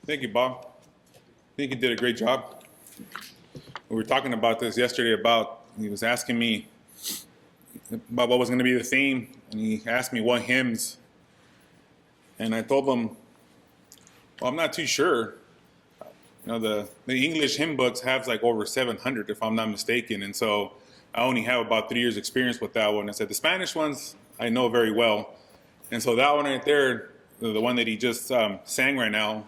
Thank you, Bob. I think you did a great job. We were talking about this yesterday he was asking me about what was going to be the theme, and he asked me what hymns. And I told him, well, I'm not too sure. The English hymn books have like over 700, if I'm not mistaken. And so I only have about 3 years experience with that one. I said, the Spanish ones I know very well. And so that one right there, the one that he just sang right now,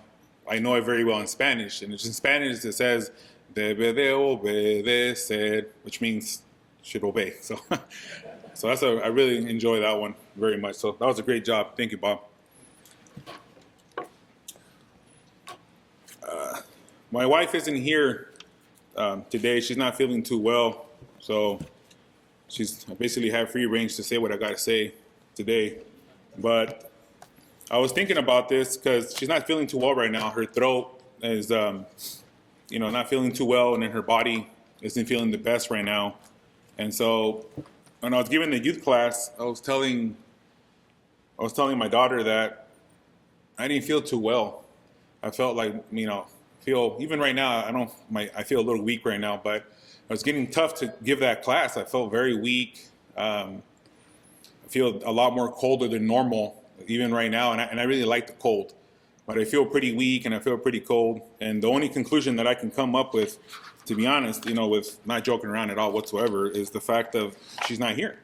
I know it very well in Spanish. And it's in Spanish it says, debe de obedecer, which means should obey. So I really enjoy that one very much. So that was a great job. Thank you, Bob. My wife isn't here today. She's not feeling too well. So I basically have free range to say what I got to say today. But I was thinking about this because she's not feeling too well right now. Her throat is, not feeling too well, and then her body isn't feeling the best right now. And so when I was giving the youth class, I was telling my daughter that I didn't feel too well. I felt like, even right now, I feel a little weak right now, but it was getting tough to give that class. I felt very weak. I feel a lot more colder than normal, even right now, and I really like the cold. But I feel pretty weak and I feel pretty cold. And the only conclusion that I can come up with, to be honest, with not joking around at all whatsoever, is the fact of she's not here,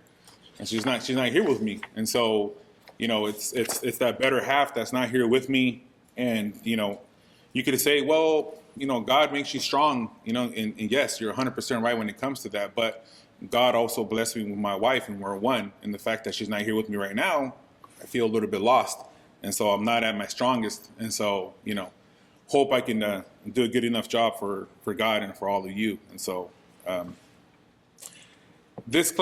and she's not here with me. And so, it's that better half that's not here with me. And you could say, well, God makes you strong, and yes, you're 100% right when it comes to that. But God also blessed me with my wife, and we're one. And the fact that she's not here with me right now, I feel a little bit lost. And so I'm not at my strongest. And so, hope I can do a good enough job for God and for all of you. And so this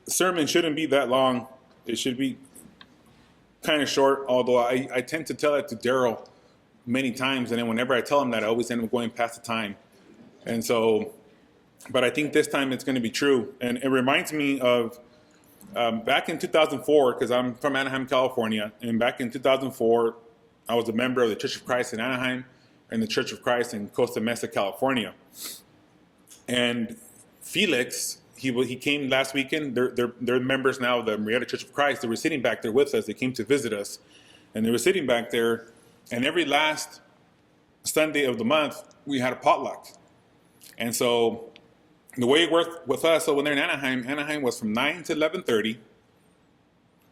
sermon shouldn't be that long. It should be kind of short, although I tend to tell that to Daryl many times. And then whenever I tell him that, I always end up going past the time. And so, but I think this time it's going to be true. And it reminds me of back in 2004, because I'm from Anaheim, California. And back in 2004, I was a member of the Church of Christ in Anaheim and the Church of Christ in Costa Mesa, California. And Felix, he came last weekend. They're members now of the Marietta Church of Christ. They were sitting back there with us. They came to visit us. And they were sitting back there. And every last Sunday of the month, we had a potluck. And so the way it worked with us, so when they're in Anaheim was from 9 to 11:30.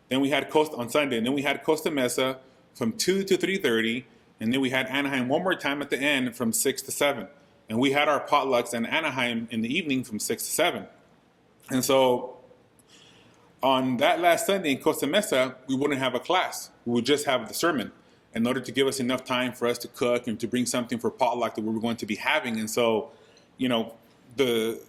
Then we had on Sunday, and then we had Costa Mesa from 2 to 3:30. And then we had Anaheim one more time at the end from 6 to 7. And we had our potlucks in Anaheim in the evening from 6 to 7. And so on that last Sunday in Costa Mesa, we wouldn't have a class. We would just have the sermon in order to give us enough time for us to cook and to bring something for potluck that we were going to be having. And so,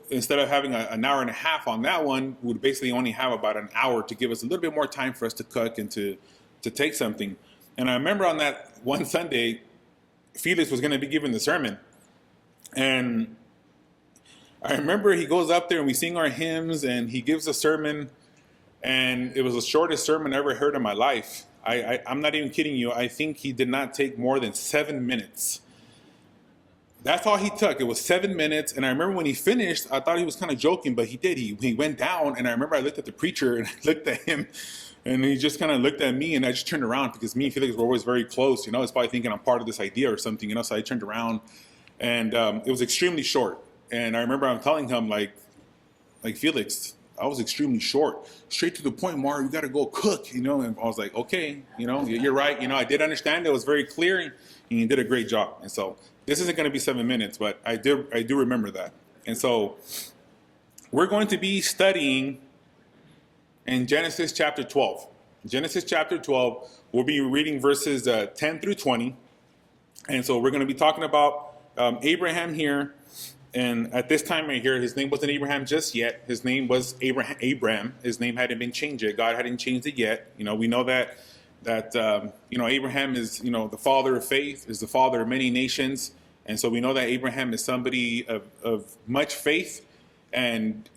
instead of having an hour and a half on that one, we would basically only have about an hour to give us a little bit more time for us to cook and to take something. And I remember on that one Sunday, Felix was going to be giving the sermon. And I remember he goes up there and we sing our hymns and he gives a sermon. And it was the shortest sermon I ever heard in my life. I'm not even kidding you. I think he did not take more than 7 minutes. That's all he took. It was 7 minutes. And I remember when he finished, I thought he was kind of joking, but he did. He went down, and I remember I looked at the preacher and I looked at him, and he just kind of looked at me, and I just turned around because me and Felix were always very close. It's probably thinking I'm part of this idea or something, so I turned around, and it was extremely short. And I remember I'm telling him, like Felix, I was extremely short. Straight to the point, Mario, you got to go cook, And I was like, okay, you're right. I did understand. It was very clear, and you did a great job. And so this isn't going to be 7 minutes, but I do remember that. And so we're going to be studying in Genesis chapter 12. Genesis chapter 12, we'll be reading verses 10 through 20. And so we're going to be talking about Abraham here. And at this time right here, his name wasn't Abraham just yet. His name was Abram. His name hadn't been changed yet. God hadn't changed it yet. We know that Abraham is, the father of faith, is the father of many nations. And so we know that Abraham is somebody of much faith. And,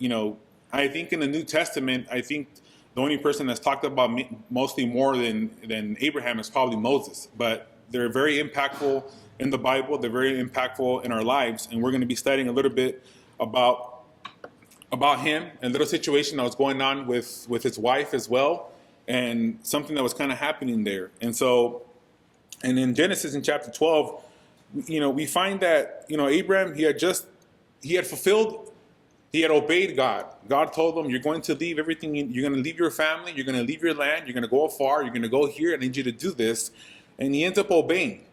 I think in the New Testament, I think the only person that's talked about mostly more than Abraham is probably Moses. But they're very impactful in the Bible. They're very impactful in our lives, and we're going to be studying a little bit about him and a little situation that was going on with his wife as well, and something that was kind of happening there. And in Genesis in chapter 12, we find that Abraham, he had obeyed God. God told him, you're going to leave everything. You're going to leave your family. You're going to leave your land. You're going to go afar. You're going to go here. I need you to do this. And he ends up obeying.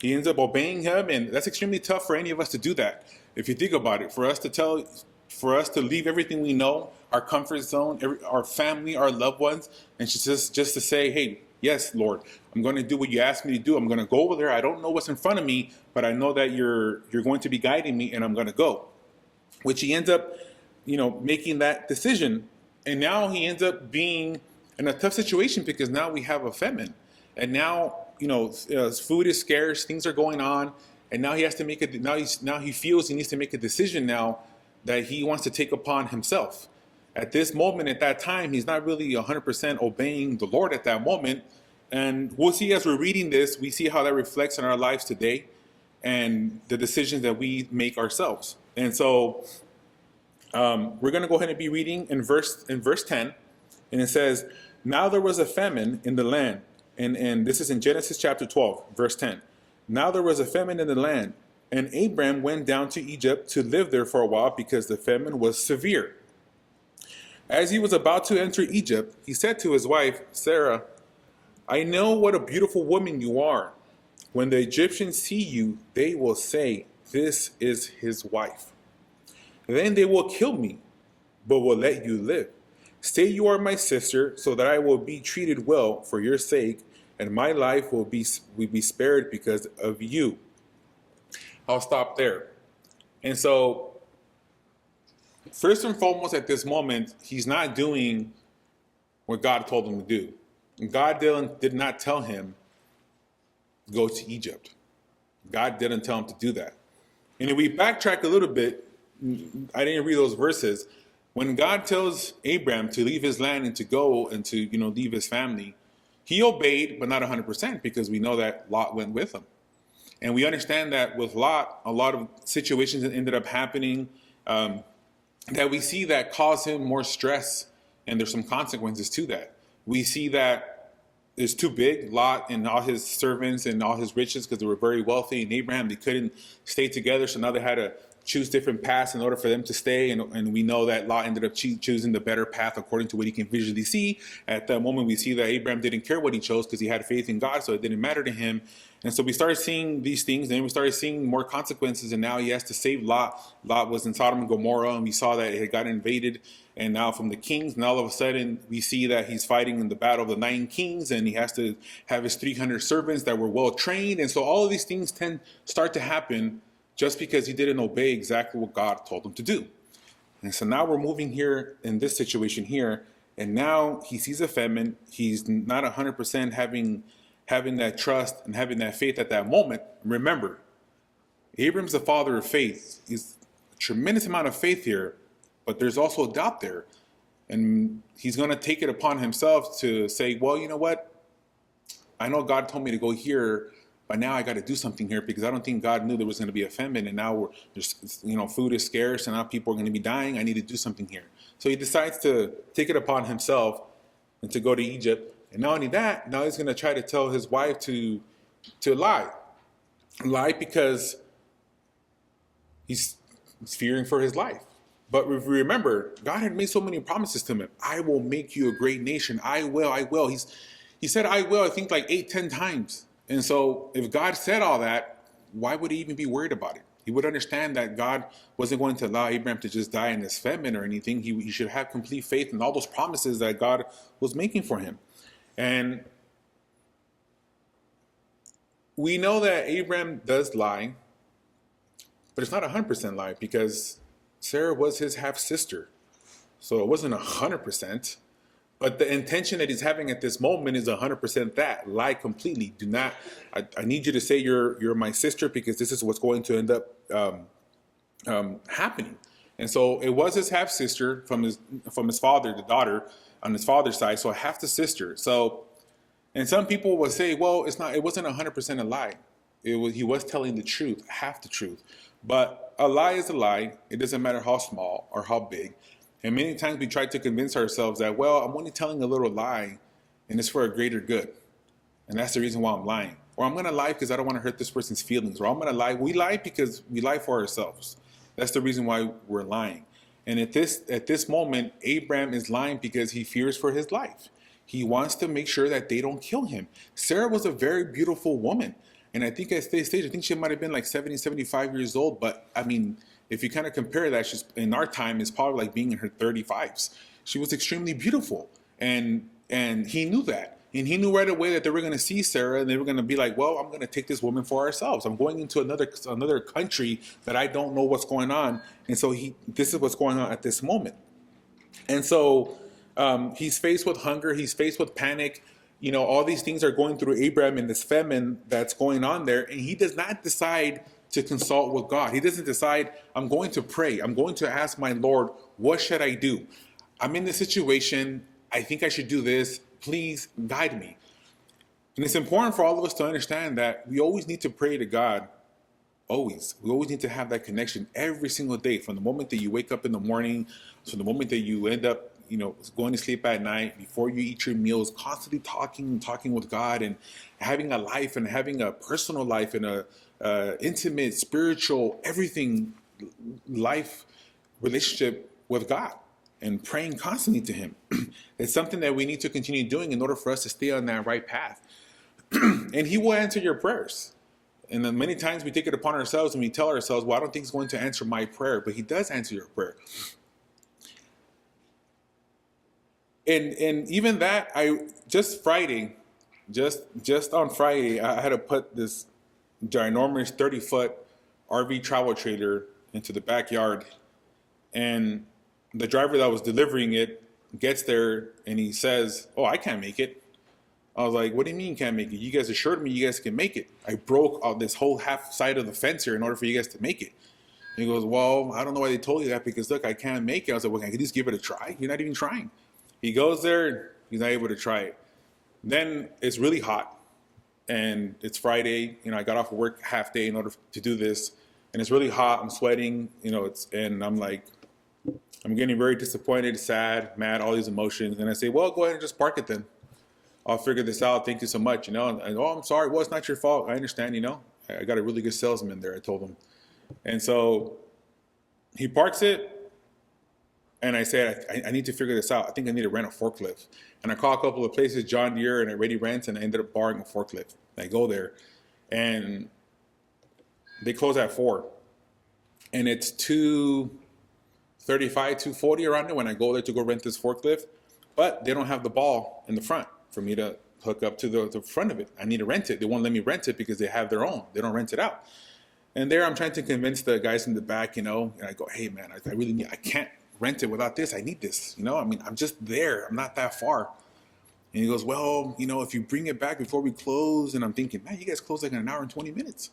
He ends up obeying him. And that's extremely tough for any of us to do that. If you think about it, for us to leave everything we know, our comfort zone, our family, our loved ones, and just to say, hey, yes, Lord, I'm going to do what you asked me to do. I'm going to go over there. I don't know what's in front of me, but I know that you're going to be guiding me, and I'm going to go. Which he ends up, making that decision. And now he ends up being in a tough situation because now we have a famine. And now, food is scarce, things are going on. And now he has to now he feels he needs to make a decision now that he wants to take upon himself. At this moment, at that time, he's not really 100% obeying the Lord at that moment. And we'll see as we're reading this, we see how that reflects in our lives today and the decisions that we make ourselves. And so we're going to go ahead and be reading in verse 10. And it says, now there was a famine in the land. And this is in Genesis chapter 12, verse 10. Now there was a famine in the land. And Abram went down to Egypt to live there for a while because the famine was severe. As he was about to enter Egypt, he said to his wife, Sarah, I know what a beautiful woman you are. When the Egyptians see you, they will say, this is his wife. Then they will kill me, but will let you live. Say you are my sister, so that I will be treated well for your sake, and my life will be spared because of you. I'll stop there. And so, first and foremost, at this moment, he's not doing what God told him to do. God did not tell him, go to Egypt. God didn't tell him to do that. And if we backtrack a little bit, I didn't read those verses. When God tells Abraham to leave his land and to go and to, leave his family, he obeyed, but not 100%, because we know that Lot went with him. And we understand that with Lot, a lot of situations that ended up happening that we see that cause him more stress, and there's some consequences to that. We see that it's too big. Lot and all his servants and all his riches, because they were very wealthy, and Abraham, they couldn't stay together, so now they had to choose different paths in order for them to stay. And we know that Lot ended up choosing the better path according to what he can visually see. At that moment, we see that Abraham didn't care what he chose because he had faith in God, so it didn't matter to him. And so we started seeing these things, and then we started seeing more consequences, and now he has to save Lot. Lot was in Sodom and Gomorrah, and we saw that it had got invaded, and now from the kings, and all of a sudden we see that he's fighting in the battle of the 9 kings, and he has to have his 300 servants that were well trained. And so all of these things start to happen just because he didn't obey exactly what God told him to do. And so now we're moving here in this situation here, and now he sees a famine. He's not 100% having that trust and having that faith at that moment. Remember, Abram's the father of faith. He's a tremendous amount of faith here, but there's also doubt there. And he's going to take it upon himself to say, well, you know what? I know God told me to go here, but now I got to do something here because I don't think God knew there was going to be a famine, and now food is scarce, and now people are going to be dying. I need to do something here. So he decides to take it upon himself and to go to Egypt. And not only that, now he's going to try to tell his wife to lie because he's fearing for his life. But if we remember, God had made so many promises to him. I will make you a great nation. I will. He said, I will, I think like 8-10 times. And so if God said all that, why would he even be worried about it? He would understand that God wasn't going to allow Abraham to just die in this famine or anything. He should have complete faith in all those promises that God was making for him. And we know that Abraham does lie, but it's not 100% lie because Sarah was his half-sister. So it wasn't 100%. But the intention that he's having at this moment is 100% that. Lie completely. Do not, I need you to say you're my sister because this is what's going to end up happening. And so it was his half-sister from his father, the daughter, on his father's side, so half the sister. So, And some people will say, well, it wasn't 100% a lie. He was telling the truth, half the truth. But a lie is a lie. It doesn't matter how small or how big. And many times we try to convince ourselves that, well, I'm only telling a little lie and it's for a greater good. And that's the reason why I'm lying. Or I'm going to lie because I don't want to hurt this person's feelings. Or I'm going to lie. We lie because we lie for ourselves. That's the reason why we're lying. And at this moment, Abraham is lying because he fears for his life. He wants to make sure that they don't kill him. Sarah was a very beautiful woman. And I think at this stage, I think she might have been like 70, 75 years old. But I mean, if you kind of compare that, she's in our time is probably like being in her 35s. She was extremely beautiful. And he knew that. And he knew right away that they were going to see Sarah and they were going to be like, well, I'm going to take this woman for ourselves. I'm going into another country that I don't know what's going on. And so this is what's going on at this moment. And so he's faced with hunger. He's faced with panic. You know, all these things are going through Abraham and this famine that's going on there. And he does not decide to consult with God. He doesn't decide, I'm going to pray. I'm going to ask my Lord, what should I do? I'm in this situation. I think I should do this. Please guide me. And it's important for all of us to understand that we always need to pray to God. Always. We always need to have that connection every single day, from the moment that you wake up in the morning, to the moment that you end up, going to sleep at night, before you eat your meals, constantly talking with God and having a life and having a personal life and a intimate, spiritual, everything life relationship with God. And praying constantly to him. It's something that we need to continue doing in order for us to stay on that right path. And he will answer your prayers. And then many times we take it upon ourselves and we tell ourselves, well, I don't think he's going to answer my prayer, but he does answer your prayer. And even that, just on Friday, I had to put this ginormous 30-foot RV travel trailer into the backyard. And the driver that was delivering it gets there and he says, oh, I can't make it. I was like, what do you mean you can't make it? You guys assured me you guys can make it. I broke this whole half side of the fence here in order for you guys to make it. And he goes, well, I don't know why they told you that because, look, I can't make it. I was like, well, can I at least give it a try? You're not even trying. He goes there. He's not able to try it. Then it's really hot. And it's Friday. I got off of work half day in order to do this. And it's really hot. I'm sweating. And I'm like, I'm getting very disappointed, sad, mad, all these emotions. And I say, well, go ahead and just park it then. I'll figure this out. Thank you so much. And oh, I'm sorry. Well, it's not your fault. I understand, I got a really good salesman there, I told him. And so he parks it. And I said, I need to figure this out. I think I need to rent a forklift. And I call a couple of places, John Deere and Ready Rents, and I ended up borrowing a forklift. I go there and they close at 4. And it's 2:35, 2:40 around there when I go there to go rent this forklift, but they don't have the ball in the front for me to hook up to the front of it. I need to rent it. They won't let me rent it because they have their own. They don't rent it out. And there I'm trying to convince the guys in the back, and I go, hey man, I really need, I can't rent it without this. I need this, I'm just there. I'm not that far. And he goes, well, if you bring it back before we close. And I'm thinking, man, you guys close like in an hour and 20 minutes.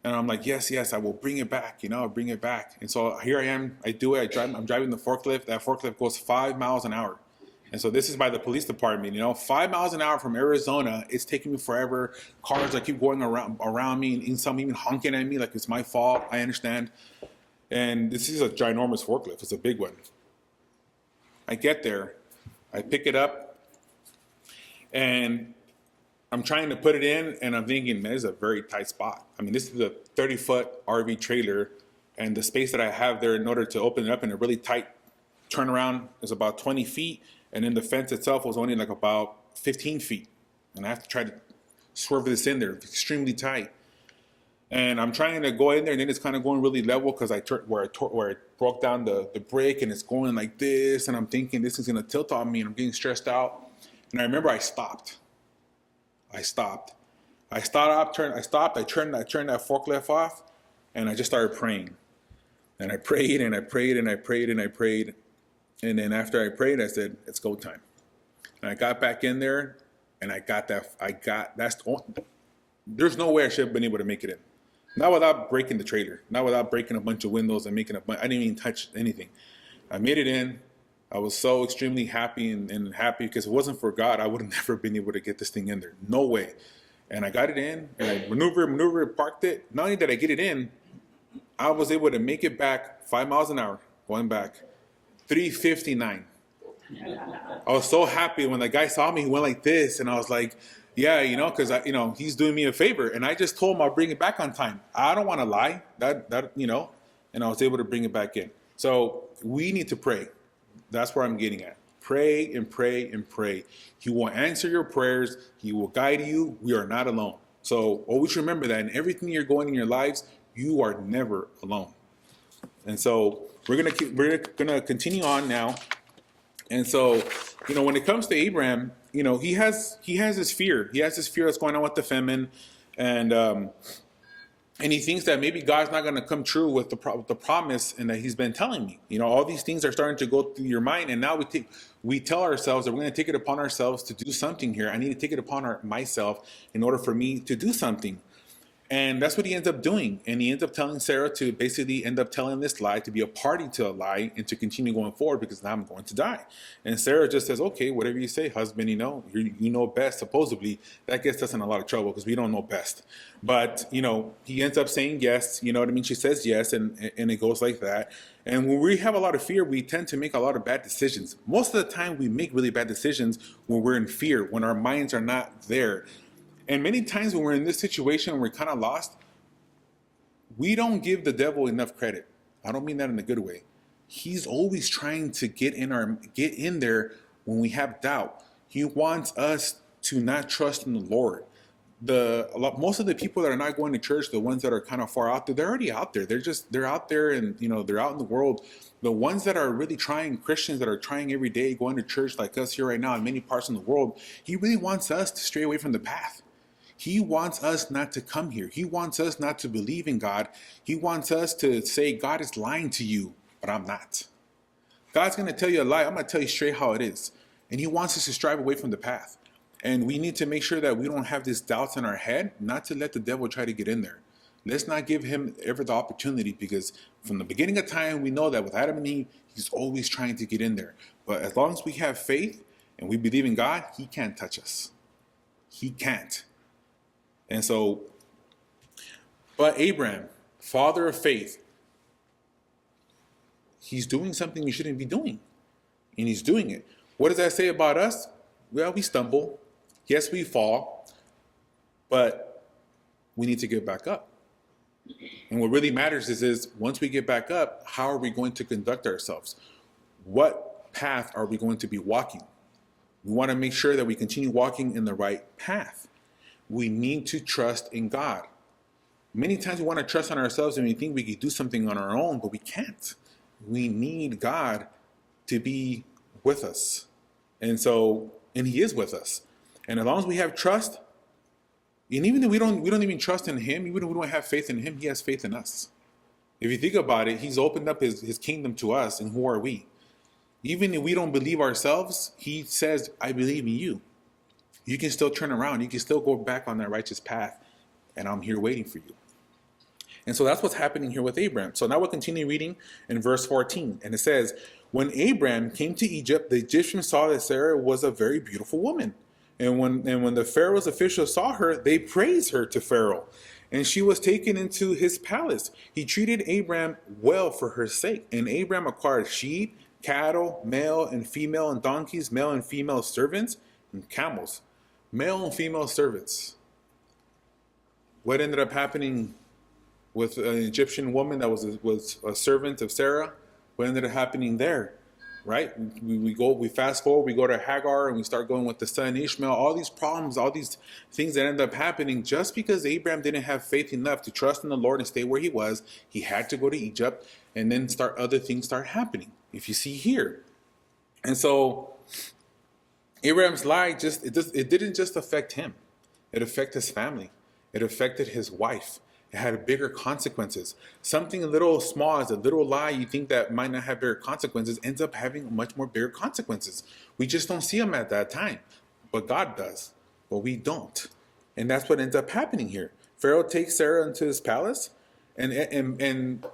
And I'm like, yes, I will bring it back. I'll bring it back. And so here I am. I do it. I'm driving the forklift. That forklift goes 5 miles an hour. And so this is by the police department. 5 miles an hour from Arizona. It's taking me forever. Cars that keep going around me, and some even honking at me like it's my fault. I understand. And this is a ginormous forklift. It's a big one. I get there. I pick it up. And I'm trying to put it in, and I'm thinking, man, this is a very tight spot. I mean, this is a 30-foot RV trailer, and the space that I have there in order to open it up in a really tight turnaround is about 20 feet, and then the fence itself was only like about 15 feet. And I have to try to swerve this in there. It's extremely tight. And I'm trying to go in there, and then it's kind of going really level because where I broke down the brake, and it's going like this, and I'm thinking this is going to tilt on me, and I'm getting stressed out. And I remember I stopped. I turned that forklift off, and I just started praying. And I prayed and I prayed and I prayed and I prayed. And then after I prayed, I said, it's go time. And I got back in there, and there's no way I should have been able to make it in. Not without breaking the trailer, not without breaking a bunch of windows and I didn't even touch anything. I made it in, I was so extremely happy and happy because if it wasn't for God, I would have never been able to get this thing in there. No way. And I got it in, and I maneuvered, parked it. Not only did I get it in, I was able to make it back 5 miles an hour going back, 359. I was so happy when the guy saw me. He went like this, and I was like, "Yeah, because he's doing me a favor." And I just told him I'll bring it back on time. I don't want to lie. And I was able to bring it back in. So we need to pray. That's where I'm getting at. Pray and pray and pray. He will answer your prayers. He will guide you. We are not alone. So always remember that in everything you're going in your lives, you are never alone. And so we're gonna continue on now. And so, when it comes to Abraham, he has this fear. He has this fear that's going on with the famine, and he thinks that maybe God's not going to come true with the promise and that He's been telling me. All these things are starting to go through your mind, and now we tell ourselves that we're going to take it upon ourselves to do something here. I need to take it upon myself in order for me to do something. And that's what he ends up doing. And he ends up telling Sarah to basically end up telling this lie, to be a party to a lie, and to continue going forward because now I'm going to die. And Sarah just says, okay, whatever you say, husband, you know best, supposedly. That gets us in a lot of trouble because we don't know best. But, he ends up saying yes, you know what I mean? She says yes, and it goes like that. And when we have a lot of fear, we tend to make a lot of bad decisions. Most of the time, we make really bad decisions when we're in fear, when our minds are not there. And many times when we're in this situation and we're kind of lost, we don't give the devil enough credit. I don't mean that in a good way. He's always trying to get in there when we have doubt. He wants us to not trust in the Lord. Most of the people that are not going to church, the ones that are kind of far out there, they're already out there. They're out there, and they're out in the world. The ones that are really trying, Christians that are trying every day, going to church like us here right now in many parts of the world, he really wants us to stray away from the path. He wants us not to come here. He wants us not to believe in God. He wants us to say, God is lying to you, but I'm not. God's going to tell you a lie. I'm going to tell you straight how it is. And He wants us to strive away from the path. And we need to make sure that we don't have these doubts in our head, not to let the devil try to get in there. Let's not give him ever the opportunity, because from the beginning of time, we know that with Adam and Eve, he's always trying to get in there. But as long as we have faith and we believe in God, he can't touch us. He can't. And so, but Abraham, father of faith, he's doing something we shouldn't be doing. And he's doing it. What does that say about us? Well, we stumble. Yes, we fall. But we need to get back up. And what really matters is once we get back up, how are we going to conduct ourselves? What path are we going to be walking? We want to make sure that we continue walking in the right path. We need to trust in God. Many times we want to trust in ourselves and we think we can do something on our own, but we can't. We need God to be with us. And He is with us. And as long as we have trust, and even if we don't even trust in Him, even if we don't have faith in Him, He has faith in us. If you think about it, He's opened up His kingdom to us, and who are we? Even if we don't believe ourselves, He says, I believe in you. You can still turn around. You can still go back on that righteous path, and I'm here waiting for you. And so that's what's happening here with Abraham. So now we'll continue reading in verse 14. And it says, when Abraham came to Egypt, the Egyptians saw that Sarah was a very beautiful woman. And when the Pharaoh's officials saw her, they praised her to Pharaoh. And she was taken into his palace. He treated Abraham well for her sake. And Abraham acquired sheep, cattle, male and female, and donkeys, male and female servants, and camels. Male and female servants. What ended up happening with an Egyptian woman that was a servant of Sarah? What ended up happening there? Right? We fast forward, we go to Hagar, and we start going with the son Ishmael. All these problems, all these things that end up happening just because Abraham didn't have faith enough to trust in the Lord and stay where he was. He had to go to Egypt, and then other things start happening. If you see here. And so Abraham's lie it didn't just affect him. It affected his family. It affected his wife. It had bigger consequences. Something a little small as a little lie you think that might not have bigger consequences ends up having much more bigger consequences. We just don't see them at that time. But God does. But we don't. And that's what ends up happening here. Pharaoh takes Sarah into his palace, and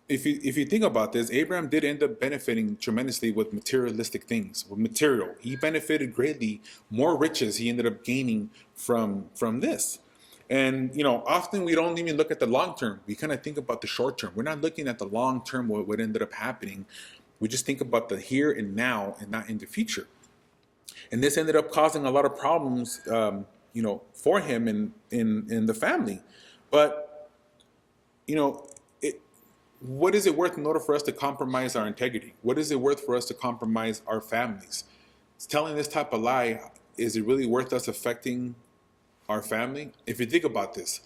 if you think about this, Abraham did end up benefiting tremendously with materialistic things, with material. He benefited greatly, more riches he ended up gaining from this. And often we don't even look at the long term. We kind of think about the short term. We're not looking at the long term, what ended up happening. We just think about the here and now and not in the future. And this ended up causing a lot of problems, for him and in the family. But what is it worth in order for us to compromise our integrity? What is it worth for us to compromise our families? It's telling this type of lie, is it really worth us affecting our family? If you think about this,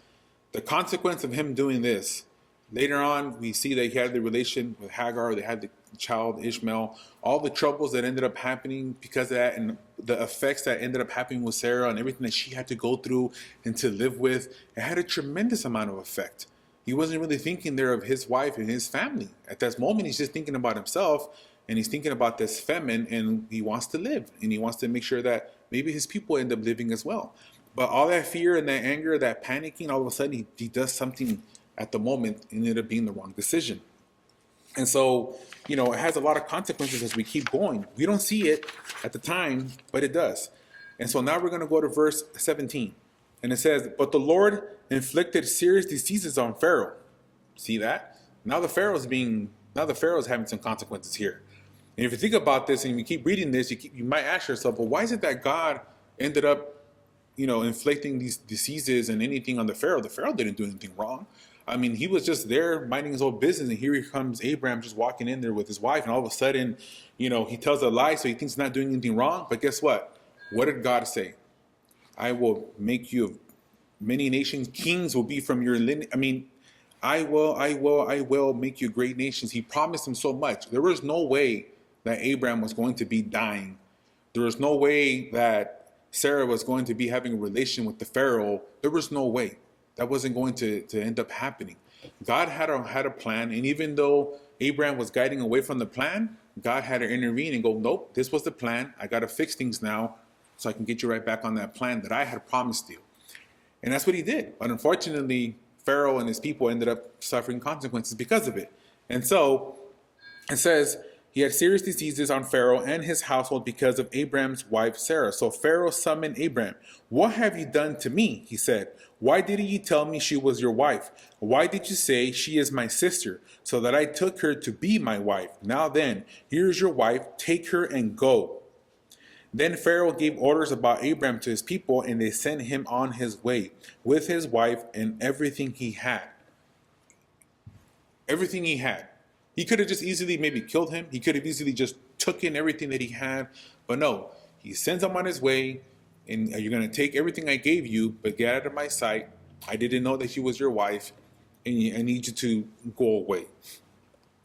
the consequence of him doing this, later on we see that he had the relation with Hagar, they had the child Ishmael, all the troubles that ended up happening because of that, and the effects that ended up happening with Sarah and everything that she had to go through and to live with, it had a tremendous amount of effect. He wasn't really thinking there of his wife and his family. At that moment, he's just thinking about himself, and he's thinking about this famine, and he wants to live, and he wants to make sure that maybe his people end up living as well. But all that fear and that anger, that panicking, all of a sudden he does something at the moment and ended up being the wrong decision. And so, it has a lot of consequences as we keep going. We don't see it at the time, but it does. And so now we're going to go to verse 17. And it says, but the Lord inflicted serious diseases on Pharaoh. See that? Now the Pharaoh's having some consequences here. And if you think about this and you keep reading this, you might ask yourself, well, why is it that God ended up, inflicting these diseases and anything on the Pharaoh? The Pharaoh didn't do anything wrong. I mean, he was just there minding his own business, and here he comes Abraham just walking in there with his wife, and all of a sudden, he tells a lie, so he thinks he's not doing anything wrong. But guess what? What did God say? I will make you of many nations. Kings will be from your lineage. I mean, I will make you great nations. He promised him so much. There was no way that Abraham was going to be dying. There was no way that Sarah was going to be having a relation with the Pharaoh. There was no way. That wasn't going to end up happening. God had a plan, and even though Abraham was guiding away from the plan, God had to intervene and go, nope, this was the plan. I got to fix things now so I can get you right back on that plan that I had promised you. And that's what he did. But unfortunately, Pharaoh and his people ended up suffering consequences because of it. And so it says he had serious diseases on Pharaoh and his household because of Abraham's wife Sarah. So Pharaoh summoned Abraham. What have you done to me? He said. Why didn't you tell me she was your wife? Why did you say she is my sister, so that I took her to be my wife? Now then, here is your wife. Take her and go. Then Pharaoh gave orders about Abraham to his people, and they sent him on his way with his wife and everything he had. Everything he had. He could have just easily maybe killed him. He could have easily just took in everything that he had. But no, he sends him on his way, and you're going to take everything I gave you, but get out of my sight. I didn't know that she was your wife, and I need you to go away.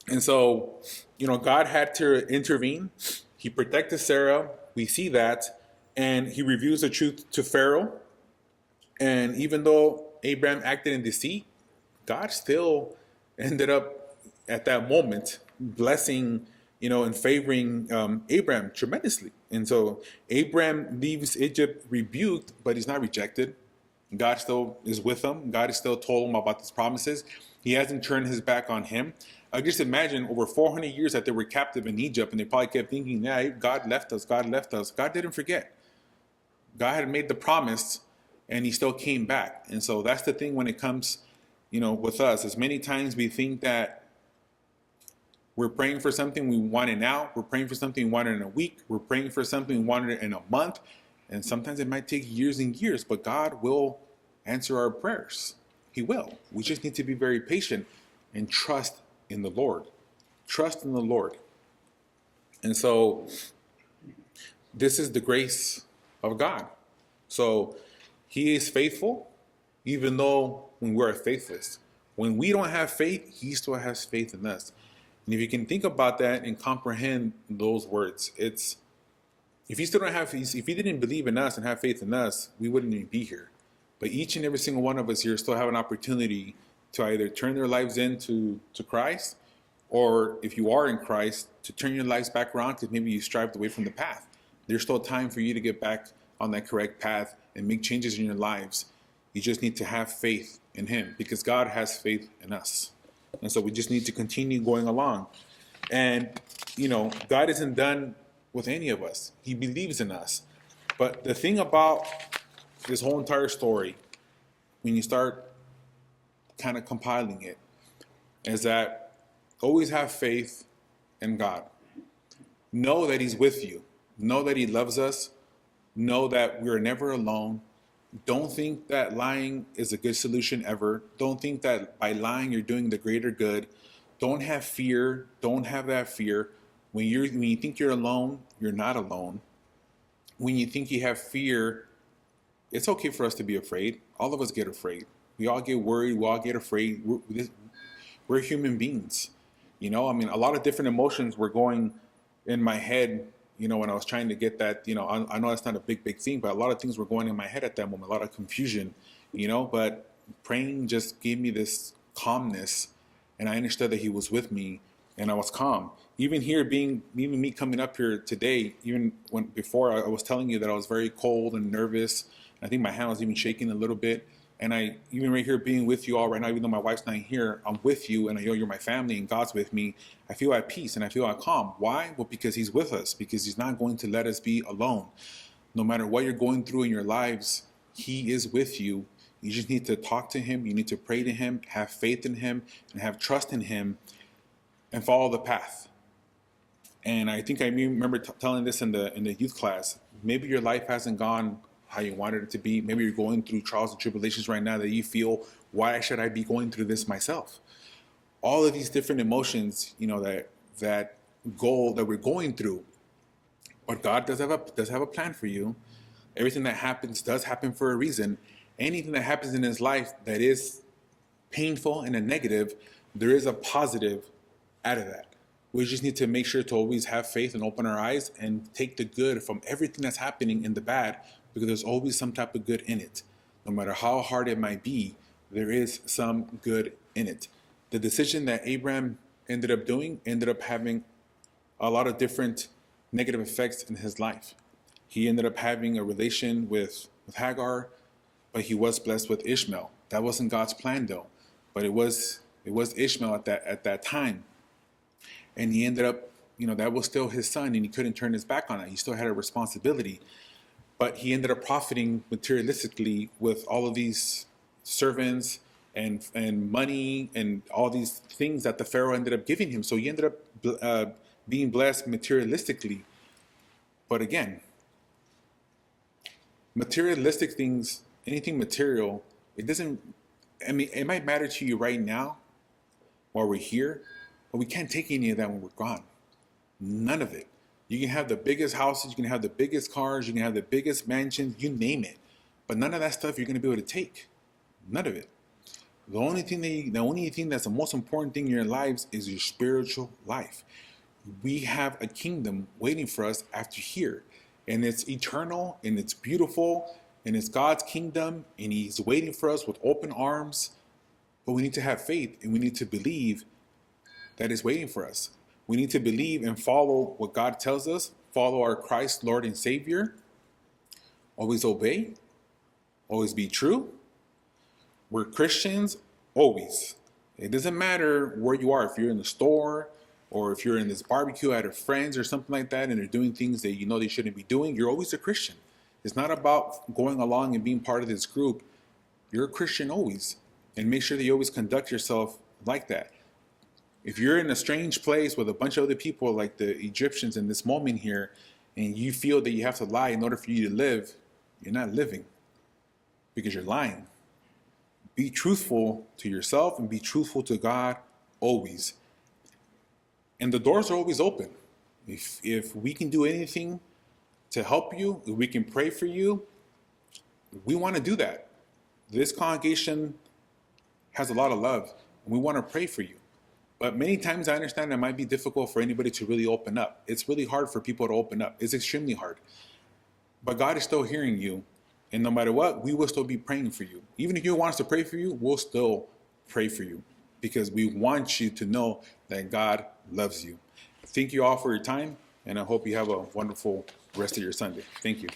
And so, God had to intervene. He protected Sarah. We see that. And he reveals the truth to Pharaoh. And even though Abraham acted in deceit, God still ended up at that moment blessing, and favoring Abraham tremendously. And so Abraham leaves Egypt rebuked, but he's not rejected. God still is with him. God has still told him about his promises. He hasn't turned his back on him. I just imagine over 400 years that they were captive in Egypt, and they probably kept thinking, yeah, God left us, God left us. God didn't forget. God had made the promise, and he still came back. And so that's the thing when it comes, with us. As many times we think that we're praying for something, we want it now. We're praying for something, we want it in a week. We're praying for something, we want it in a month. And sometimes it might take years and years, but God will answer our prayers. He will. We just need to be very patient and trust in the Lord. Trust in the Lord. And so this is the grace of God. So he is faithful, even though when we're faithless. When we don't have faith, he still has faith in us. And if you can think about that and comprehend those words, it's, if he didn't believe in us and have faith in us, we wouldn't even be here. But each and every single one of us here still have an opportunity to either turn their lives into Christ, or if you are in Christ, to turn your lives back around because maybe you strived away from the path. There's still time for you to get back on that correct path and make changes in your lives. You just need to have faith in him because God has faith in us. And so we just need to continue going along. And, God isn't done with any of us. He believes in us. But the thing about this whole entire story, when you start kind of compiling it, is that always have faith in God. Know that He's with you. Know that He loves us. Know that we're never alone. Don't think that lying is a good solution ever. Don't think that by lying you're doing the greater good. Don't have fear. Don't have that fear. When you think you're alone, you're not alone. When you think you have fear, it's okay for us to be afraid. All of us get afraid. We all get worried. We all get afraid. We're human beings. A lot of different emotions were going in my head, when I was trying to get that, I know that's not a big thing, but a lot of things were going in my head at that moment, a lot of confusion, but praying just gave me this calmness, and I understood that He was with me, and I was calm. Even me coming up here today, even before I was telling you that I was very cold and nervous, I think my hand was even shaking a little bit. And even right here being with you all right now, even though my wife's not here, I'm with you, and I know you're my family and God's with me. I feel at peace and I feel at calm. Why? Well, because He's with us, because He's not going to let us be alone. No matter what you're going through in your lives, He is with you. You just need to talk to Him. You need to pray to Him, have faith in Him, and have trust in Him, and follow the path. And I think I remember telling this in the youth class. Maybe your life hasn't gone how you wanted it to be. Maybe you're going through trials and tribulations right now that you feel, why should I be going through this myself? All of these different emotions, that goal that we're going through. But God does have a plan for you. Everything that happens does happen for a reason. Anything that happens in His life that is painful and a negative, there is a positive out of that. We just need to make sure to always have faith and open our eyes and take the good from everything that's happening in the bad, because there's always some type of good in it. No matter how hard it might be, there is some good in it. The decision that Abraham ended up doing ended up having a lot of different negative effects in his life. He ended up having a relation with Hagar, but he was blessed with Ishmael. That wasn't God's plan though, but it was Ishmael at that time. And he ended up, that was still his son, and he couldn't turn his back on it. He still had a responsibility. But he ended up profiting materialistically with all of these servants and money and all these things that the Pharaoh ended up giving him. So he ended up being blessed materialistically. But again, materialistic things, anything material, it might matter to you right now while we're here, but we can't take any of that when we're gone. None of it. You can have the biggest houses, you can have the biggest cars, you can have the biggest mansions, you name it. But none of that stuff you're going to be able to take. None of it. The only thing that's the most important thing in your lives is your spiritual life. We have a kingdom waiting for us after here. And it's eternal, and it's beautiful, and it's God's kingdom, and He's waiting for us with open arms. But we need to have faith, and we need to believe that is waiting for us. We need to believe and follow what God tells us, follow our Christ, Lord and Savior, always obey, always be true. We're Christians, always. It doesn't matter where you are, if you're in the store or if you're in this barbecue at a friend's or something like that, and they're doing things that they shouldn't be doing, you're always a Christian. It's not about going along and being part of this group. You're a Christian always, and make sure that you always conduct yourself like that. If you're in a strange place with a bunch of other people like the Egyptians in this moment here, and you feel that you have to lie in order for you to live, you're not living because you're lying. Be truthful to yourself and be truthful to God always. And the doors are always open. If we can do anything to help you, if we can pray for you, we want to do that. This congregation has a lot of love, and we want to pray for you. But many times I understand it might be difficult for anybody to really open up. It's really hard for people to open up. It's extremely hard. But God is still hearing you. And no matter what, we will still be praying for you. Even if you want us to pray for you, we'll still pray for you. Because we want you to know that God loves you. Thank you all for your time. And I hope you have a wonderful rest of your Sunday. Thank you.